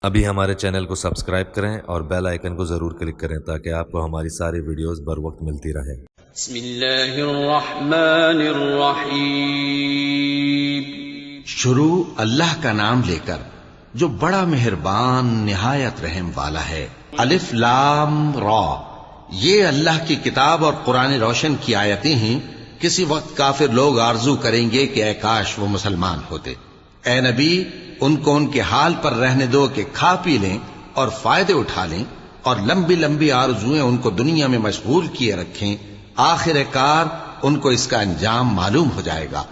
ابھی ہمارے چینل کو سبسکرائب کریں اور بیل آئیکن کو ضرور کلک کریں تاکہ آپ کو ہماری ساری ویڈیوز بر وقت ملتی رہیں۔ بسم اللہ الرحمن الرحیم۔ شروع اللہ کا نام لے کر جو بڑا مہربان نہایت رحم والا ہے۔ الف لام را، یہ اللہ کی کتاب اور قرآن روشن کی آیتیں ہیں۔ کسی وقت کافر لوگ آرزو کریں گے کہ اے کاش وہ مسلمان ہوتے۔ اے نبی، ان کو ان کے حال پر رہنے دو کہ کھا پی لیں اور فائدے اٹھا لیں، اور لمبی لمبی آرزویں ان کو دنیا میں مشغول کیے رکھیں۔ آخر کار ان کو اس کا انجام معلوم ہو جائے گا۔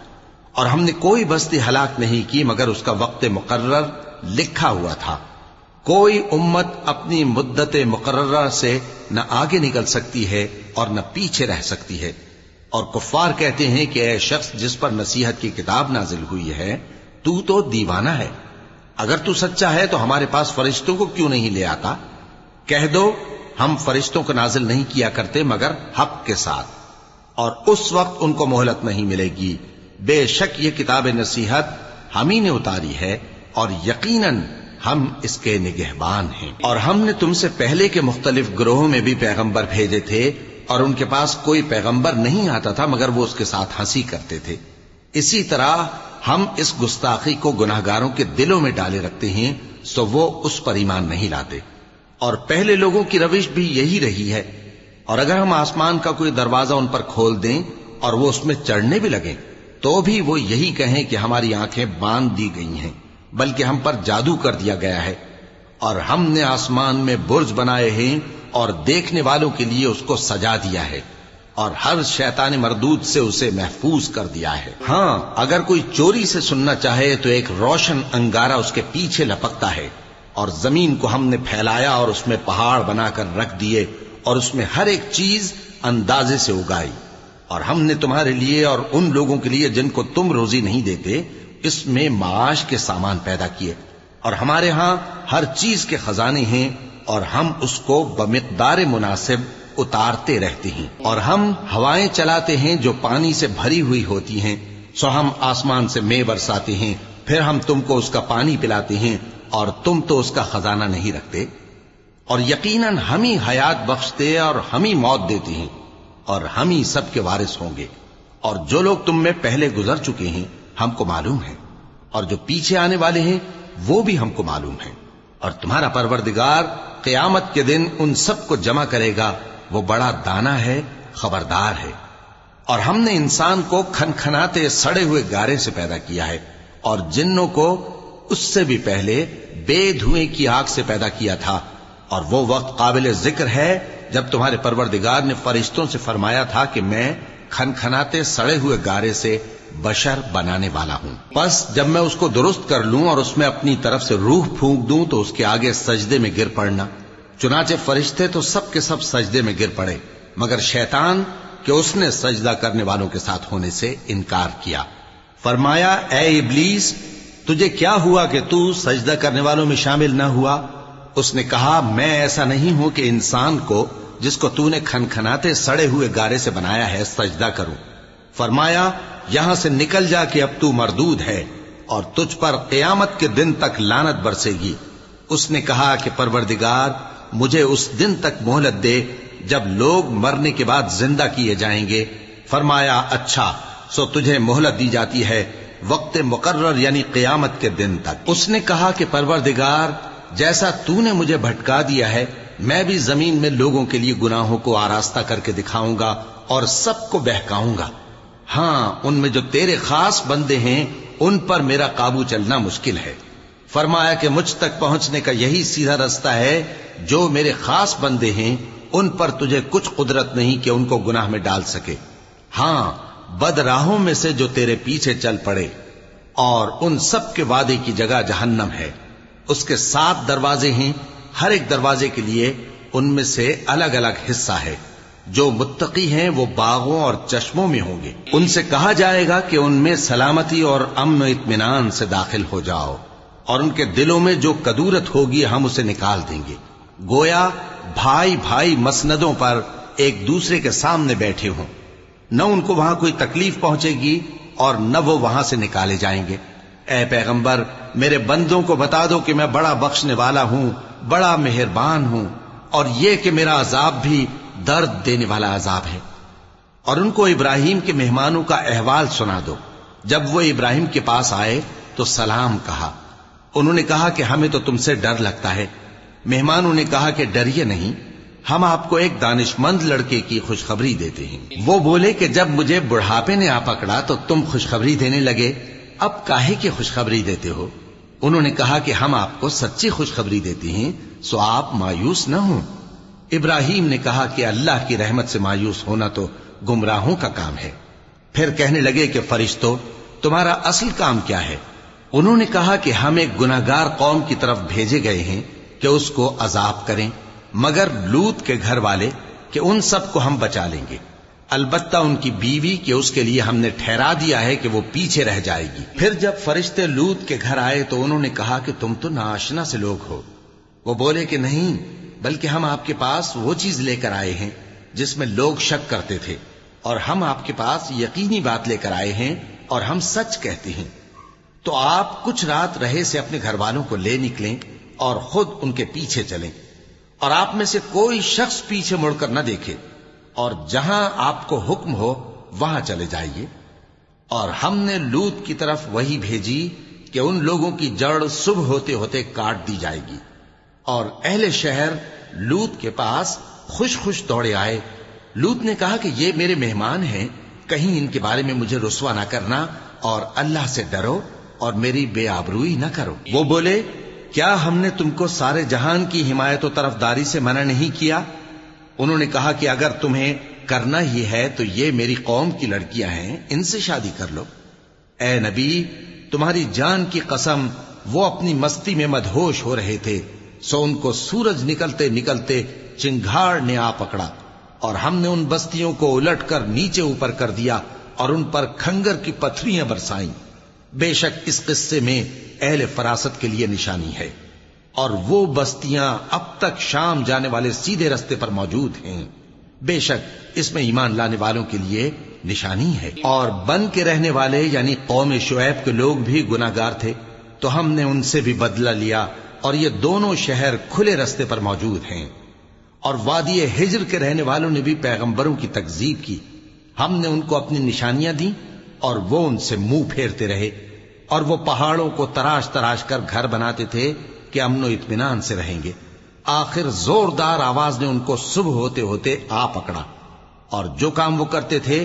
اور ہم نے کوئی بستی ہلاک نہیں کی مگر اس کا وقت مقرر لکھا ہوا تھا۔ کوئی امت اپنی مدت مقررہ سے نہ آگے نکل سکتی ہے اور نہ پیچھے رہ سکتی ہے۔ اور کفار کہتے ہیں کہ اے شخص جس پر نصیحت کی کتاب نازل ہوئی ہے، تو دیوانہ ہے۔ اگر تو سچا ہے تو ہمارے پاس فرشتوں کو کیوں نہیں لے آتا؟ کہہ دو ہم فرشتوں کو نازل نہیں کیا کرتے مگر حق کے ساتھ، اور اس وقت ان کو مہلت نہیں ملے گی۔ بے شک یہ کتاب نصیحت ہم ہی نے اتاری ہے، اور یقیناً ہم اس کے نگہبان ہیں۔ اور ہم نے تم سے پہلے کے مختلف گروہوں میں بھی پیغمبر بھیجے تھے، اور ان کے پاس کوئی پیغمبر نہیں آتا تھا مگر وہ اس کے ساتھ ہنسی کرتے تھے۔ اسی طرح ہم اس گستاخی کو گناہگاروں کے دلوں میں ڈالے رکھتے ہیں، سو وہ اس پر ایمان نہیں لاتے۔ اور پہلے لوگوں کی روش بھی یہی رہی ہے۔ اور اگر ہم آسمان کا کوئی دروازہ ان پر کھول دیں اور وہ اس میں چڑھنے بھی لگیں تو بھی وہ یہی کہیں کہ ہماری آنکھیں باندھ دی گئی ہیں، بلکہ ہم پر جادو کر دیا گیا ہے۔ اور ہم نے آسمان میں برج بنائے ہیں اور دیکھنے والوں کے لیے اس کو سجا دیا ہے، اور ہر شیطان مردود سے اسے محفوظ کر دیا ہے۔ ہاں، اگر کوئی چوری سے سننا چاہے تو ایک روشن انگارہ اس کے پیچھے لپکتا ہے۔ اور زمین کو ہم نے پھیلایا اور اس میں پہاڑ بنا کر رکھ دیے، اور اس میں ہر ایک چیز اندازے سے اگائی۔ اور ہم نے تمہارے لیے اور ان لوگوں کے لیے جن کو تم روزی نہیں دیتے اس میں معاش کے سامان پیدا کیے، اور ہمارے ہاں ہر چیز کے خزانے ہیں، اور ہم اس کو بمقدار مناسب اتارتے رہتے ہیں۔ اور ہم ہوائیں چلاتے ہیں جو پانی سے بھری ہوئی ہوتی ہیں، سو ہم آسمان سے مے برساتے ہیں، پھر ہم تم کو اس کا پانی پلاتے ہیں، اور تم تو اس کا خزانہ نہیں رکھتے۔ اور یقیناً ہم ہی حیات بخشتے اور ہم ہی موت دیتے ہیں، اور ہم ہی سب کے وارث ہوں گے۔ اور جو لوگ تم میں پہلے گزر چکے ہیں ہم کو معلوم ہے، اور جو پیچھے آنے والے ہیں وہ بھی ہم کو معلوم ہے۔ اور تمہارا پروردگار قیامت کے دن ان سب کو جمع کرے گا، وہ بڑا دانا ہے، خبردار ہے۔ اور ہم نے انسان کو کھنکھناتے سڑے ہوئے گارے سے پیدا کیا ہے، اور جنوں کو اس سے بھی پہلے بے دھوئیں کی آگ سے پیدا کیا تھا۔ اور وہ وقت قابل ذکر ہے جب تمہارے پروردگار نے فرشتوں سے فرمایا تھا کہ میں کھنکھناتے سڑے ہوئے گارے سے بشر بنانے والا ہوں، بس جب میں اس کو درست کر لوں اور اس میں اپنی طرف سے روح پھونک دوں تو اس کے آگے سجدے میں گر پڑنا۔ چنانچہ فرشتے تو سب کے سب سجدے میں گر پڑے مگر شیطان کہ اس نے سجدہ کرنے والوں کے ساتھ ہونے سے انکار کیا۔ فرمایا اے ابلیس، تجھے کیا ہوا کہ تو سجدہ کرنے والوں میں شامل نہ ہوا؟ اس نے کہا میں ایسا نہیں ہوں کہ انسان کو جس کو تو نے کھنکھناتے سڑے ہوئے گارے سے بنایا ہے سجدہ کروں۔ فرمایا یہاں سے نکل جا کہ اب تو مردود ہے، اور تجھ پر قیامت کے دن تک لعنت برسے گی۔ اس نے کہا کہ پروردگار مجھے اس دن تک مہلت دے جب لوگ مرنے کے بعد زندہ کیے جائیں گے۔ فرمایا اچھا، سو تجھے مہلت دی جاتی ہے وقت مقرر یعنی قیامت کے دن تک۔ اس نے کہا کہ پروردگار جیسا تو نے مجھے بھٹکا دیا ہے میں بھی زمین میں لوگوں کے لیے گناہوں کو آراستہ کر کے دکھاؤں گا اور سب کو بہکاؤں گا۔ ہاں، ان میں جو تیرے خاص بندے ہیں ان پر میرا قابو چلنا مشکل ہے۔ فرمایا کہ مجھ تک پہنچنے کا یہی سیدھا رستہ ہے، جو میرے خاص بندے ہیں ان پر تجھے کچھ قدرت نہیں کہ ان کو گناہ میں ڈال سکے۔ ہاں، بد راہوں میں سے جو تیرے پیچھے چل پڑے، اور ان سب کے وعدے کی جگہ جہنم ہے۔ اس کے 7 دروازے ہیں، ہر ایک دروازے کے لیے ان میں سے الگ الگ حصہ ہے۔ جو متقی ہیں وہ باغوں اور چشموں میں ہوں گے۔ ان سے کہا جائے گا کہ ان میں سلامتی اور امن و اطمینان سے داخل ہو جاؤ، اور ان کے دلوں میں جو کدورت ہوگی ہم اسے نکال دیں گے، گویا بھائی بھائی مسندوں پر ایک دوسرے کے سامنے بیٹھے ہوں۔ نہ ان کو وہاں کوئی تکلیف پہنچے گی اور نہ وہ وہاں سے نکالے جائیں گے۔ اے پیغمبر میرے بندوں کو بتا دو کہ میں بڑا بخشنے والا ہوں، بڑا مہربان ہوں، اور یہ کہ میرا عذاب بھی درد دینے والا عذاب ہے۔ اور ان کو ابراہیم کے مہمانوں کا احوال سنا دو۔ جب وہ ابراہیم کے پاس آئے تو سلام کہا۔ انہوں نے کہا کہ ہمیں تو تم سے ڈر لگتا ہے۔ مہمانوں نے کہا کہ ڈریے نہیں، ہم آپ کو ایک دانشمند لڑکے کی خوشخبری دیتے ہیں۔ وہ بولے کہ جب مجھے بڑھاپے نے آ پکڑا تو تم خوشخبری دینے لگے، اب کاہے کی خوشخبری دیتے ہو؟ انہوں نے کہا کہ ہم آپ کو سچی خوشخبری دیتے ہیں، سو آپ مایوس نہ ہوں۔ ابراہیم نے کہا کہ اللہ کی رحمت سے مایوس ہونا تو گمراہوں کا کام ہے۔ پھر کہنے لگے کہ فرشتوں، تمہارا اصل کام کیا ہے؟ انہوں نے کہا کہ ہم ایک گناہگار قوم کی طرف بھیجے گئے ہیں کہ اس کو عذاب کریں، مگر لوط کے گھر والے کہ ان سب کو ہم بچا لیں گے، البتہ ان کی بیوی کہ اس کے لیے ہم نے ٹھہرا دیا ہے کہ وہ پیچھے رہ جائے گی۔ پھر جب فرشتے لوط کے گھر آئے تو انہوں نے کہا کہ تم تو ناآشنا سے لوگ ہو۔ وہ بولے کہ نہیں، بلکہ ہم آپ کے پاس وہ چیز لے کر آئے ہیں جس میں لوگ شک کرتے تھے، اور ہم آپ کے پاس یقینی بات لے کر آئے ہیں اور ہم سچ کہتے ہیں۔ تو آپ کچھ رات رہے سے اپنے گھر والوں کو لے نکلیں اور خود ان کے پیچھے چلیں، اور آپ میں سے کوئی شخص پیچھے مڑ کر نہ دیکھے، اور جہاں آپ کو حکم ہو وہاں چلے جائیے۔ اور ہم نے لوط کی طرف وہی بھیجی کہ ان لوگوں کی جڑ صبح ہوتے ہوتے کاٹ دی جائے گی۔ اور اہل شہر لوط کے پاس خوش خوش دوڑے آئے۔ لوط نے کہا کہ یہ میرے مہمان ہیں، کہیں ان کے بارے میں مجھے رسوا نہ کرنا، اور اللہ سے ڈرو اور میری بے آبروئی نہ کرو۔ وہ بولے، کیا ہم نے تم کو سارے جہان کی حمایت و طرفداری سے منع نہیں کیا؟ انہوں نے کہا کہ اگر تمہیں کرنا ہی ہے تو یہ میری قوم کی لڑکیاں ہیں، ان سے شادی کر لو۔ اے نبی، تمہاری جان کی قسم وہ اپنی مستی میں مدہوش ہو رہے تھے، سو ان کو سورج نکلتے نکلتے چنگھاڑ نے آ پکڑا، اور ہم نے ان بستیوں کو الٹ کر نیچے اوپر کر دیا اور ان پر کھنگر کی پتھریاں برسائیں۔ بے شک اس قصے میں اہل فراست کے لیے نشانی ہے، اور وہ بستیاں اب تک شام جانے والے سیدھے رستے پر موجود ہیں۔ بے شک اس میں ایمان لانے والوں کے لیے نشانی ہے۔ اور بن کے رہنے والے یعنی قوم شعیب کے لوگ بھی گناہگار تھے، تو ہم نے ان سے بھی بدلہ لیا، اور یہ دونوں شہر کھلے رستے پر موجود ہیں۔ اور وادی ہجر کے رہنے والوں نے بھی پیغمبروں کی تکذیب کی، ہم نے ان کو اپنی نشانیاں دی اور وہ ان سے منہ پھیرتے رہے، اور وہ پہاڑوں کو تراش تراش کر گھر بناتے تھے کہ امن و اطمینان سے رہیں گے۔ آخر زوردار آواز نے ان کو صبح ہوتے ہوتے آ پکڑا، اور جو کام وہ کرتے تھے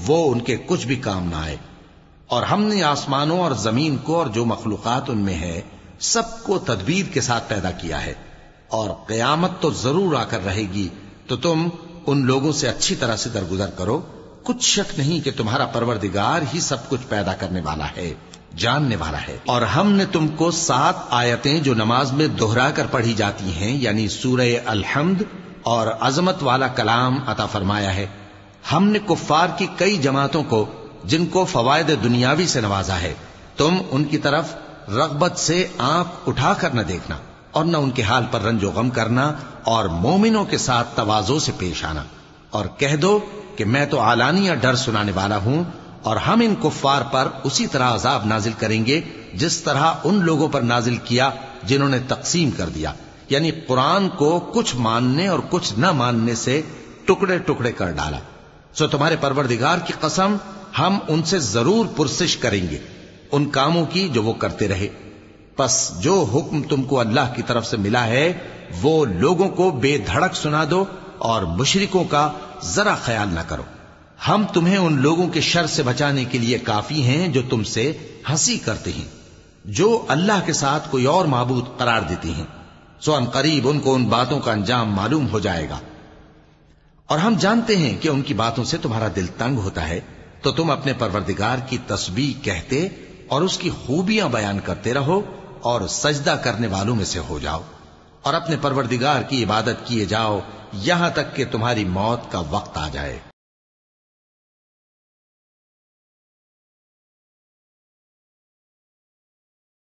وہ ان کے کچھ بھی کام نہ آئے۔ اور ہم نے آسمانوں اور زمین کو اور جو مخلوقات ان میں ہے سب کو تدبیر کے ساتھ پیدا کیا ہے، اور قیامت تو ضرور آ کر رہے گی، تو تم ان لوگوں سے اچھی طرح سے درگزر کرو۔ کچھ شک نہیں کہ تمہارا پروردگار ہی سب کچھ پیدا کرنے والا ہے، جاننے والا ہے۔ اور ہم نے تم کو 7 آیتیں جو نماز میں دہرا کر پڑھی جاتی ہیں، یعنی سورہ الحمد اور عظمت والا کلام عطا فرمایا ہے۔ ہم نے کفار کی کئی جماعتوں کو جن کو فوائد دنیاوی سے نوازا ہے، تم ان کی طرف رغبت سے آنکھ اٹھا کر نہ دیکھنا، اور نہ ان کے حال پر رنج و غم کرنا، اور مومنوں کے ساتھ تواضع سے پیش آنا، اور کہہ دو کہ میں تو علانیہ ڈر سنانے والا ہوں، اور ہم ان کفار پر اسی طرح عذاب نازل کریں گے جس طرح ان لوگوں پر نازل کیا جنہوں نے تقسیم کر دیا، یعنی قرآن کو کچھ ماننے اور کچھ نہ ماننے سے ٹکڑے ٹکڑے کر ڈالا۔ سو تمہارے پروردگار کی قسم ہم ان سے ضرور پرسش کریں گے ان کاموں کی جو وہ کرتے رہے۔ پس جو حکم تم کو اللہ کی طرف سے ملا ہے وہ لوگوں کو بے دھڑک سنا دو، اور مشرکوں کا ذرا خیال نہ کرو۔ ہم تمہیں ان لوگوں کے شر سے بچانے کے لیے کافی ہیں جو تم سے ہنسی کرتے ہیں، جو اللہ کے ساتھ کوئی اور معبود قرار دیتے ہیں، سو ان قریب ان کو ان باتوں کا انجام معلوم ہو جائے گا۔ اور ہم جانتے ہیں کہ ان کی باتوں سے تمہارا دل تنگ ہوتا ہے، تو تم اپنے پروردگار کی تسبیح کہتے اور اس کی خوبیاں بیان کرتے رہو، اور سجدہ کرنے والوں میں سے ہو جاؤ، اور اپنے پروردگار کی عبادت کیے جاؤ یہاں تک کہ تمہاری موت کا وقت آ جائے۔